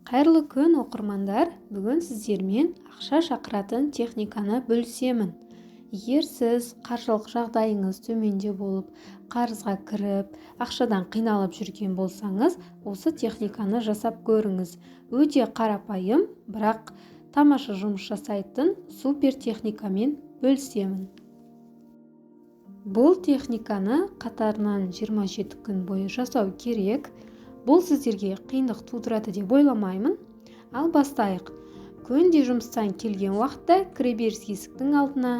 Қайырлы күн оқырмандар, бүгін сіздермен ақша шақыратын техниканы бөлісемін. Егер сіз қаржылық жағдайыңыз төменде болып, қарызға кіріп, ақшадан қиналып жүрген болсаңыз, осы техниканы жасап көріңіз. Өте қарапайым, бірақ тамаша жұмыс жасайтын супер техникамен бөлісемін. Бұл техниканы қатарынан 27 күн бойы жасау керек. Бұл сіздерге қиындық тудырады деп ойламаймын. Ал бастайық. Күнде жұмыстан келген уақытта кіреберіс есіктің алдына,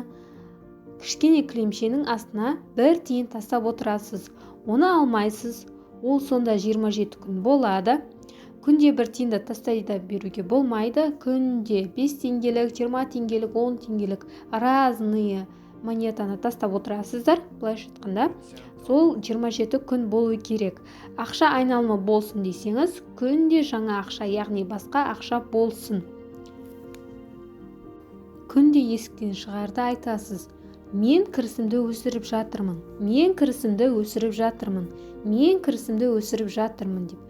кішкене кілемшенің астына бір тиын тастап отырасыз. Оны алмайсыз. Ол сонда 27 күн болады. Күнде бір тиынды тастай да беруге болмайды. Күнде 5 теңгелік, 20 теңгелік, 10 теңгелік разные монетаны тастап отырасыздар. Былайша айтқанда, сол 27 күн болу керек. Ақша айналымы болсын десеңіз, күнде жаңа ақша, яғни басқа ақша болсын. Күнде есіктен шығарда айтасыз: мен кірісімді өсіріп жатырмын, мен кірісімді өсіріп жатырмын, мен кірісімді өсіріп жатырмын деп.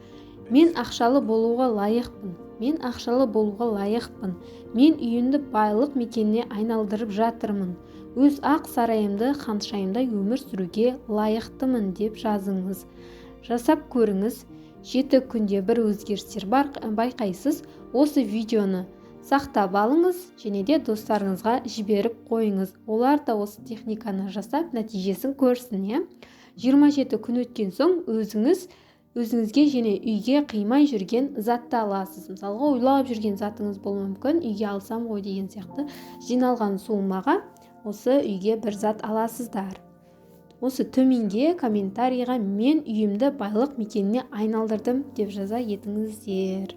Мен ақшалы болуға лайықпын, мен ақшалы болуға лайықпын, мен үйімді байлық мекеніне айналдырып жатырмын, өз ақ сарайымды ханшайымдай өмір сүруге лайықтымын деп жазыңыз. Жасап көріңіз. 7 күнде бір өзгерістер байқайсыз. Осы видеоны сақтап алыңыз және де достарыңызға жіберіп қойыңыз. Олар да осы техниканы жасап нәтижесін көрсін. 27 күн өткен соң өзіңізге және үйге қимай жүрген затты аласыз. Мысалға, ойлап жүрген затыңыз болуы мүмкін, үйге алсам ғой деген сияқты жиналған суммаға осы үйге бір зат аласыздар. Осы төменге комментарийға мен үйімді байлық мекеніне айналдырдым деп жаза етіңіздер.